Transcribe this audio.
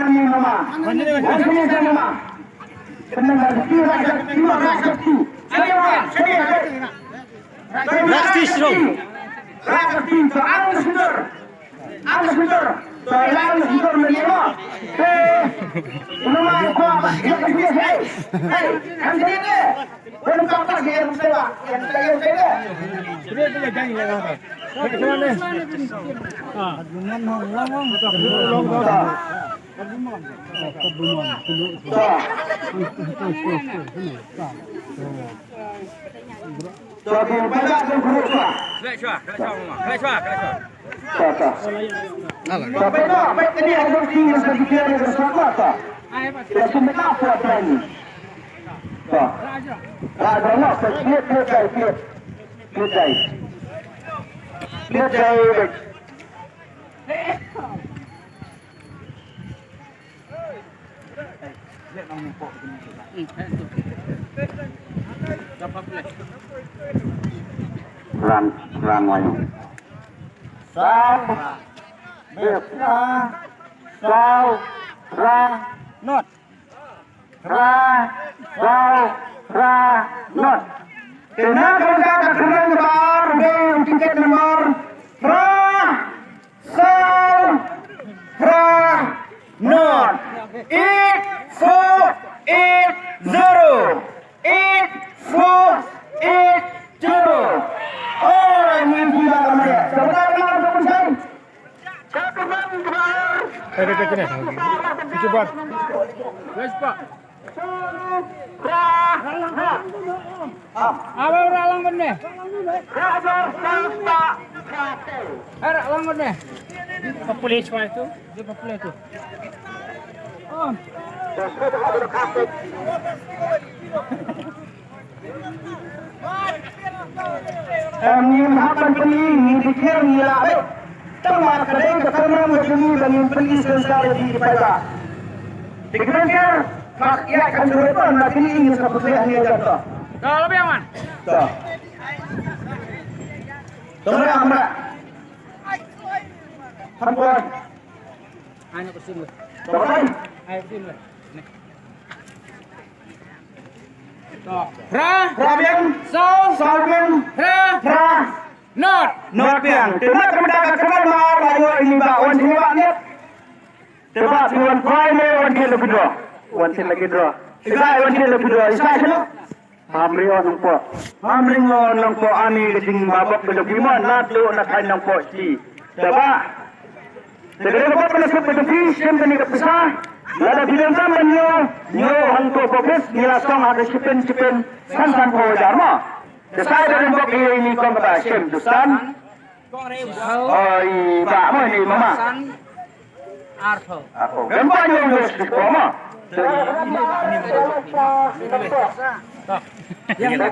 ini mama. Ini mama. Tenang lagi, lagi. Run lagi. Not. Tenang kita keren bar tiket nomor not 8480. Oh, ini tidak namanya. Sebenarnya coba. Wes Pak. Awal ralang benih. Ralang benih. Populis itu. Dia populis itu. Oh. Yang hapan pening dikir nila baik. Tempat kedai keterangan berjumi dan pening sekali di Paida. Dikira rakyat kan berdepan nak ini ingin keputusan ini jatuh. Kalau lebih aman. Tuh. Tunggu apa? Hampir. Hanya bersih. Tunggu. Ayo bersih. Rabian, Salbian, Not biang. Tidak kemudian kemudian lalu ini wan jiwa niat. Coba wan prime wan kilo kedua. Wan kilo kedua. Tiga wan kilo kedua. Isa sino? Hamri on po. Hamri on po ani kecing babak berjumpa natu nak kain po si. Coba. Segera dapat menasib berjumpa sim kini kepisah. Lada bilang sama nyo hantu fokus nilasong ada sipen san po dharma. Desai dari mbok ini kong kata sim dusan. Oh iba mo ini mama. Arto. Ako. Gampa nyo yung di ko mo. Ini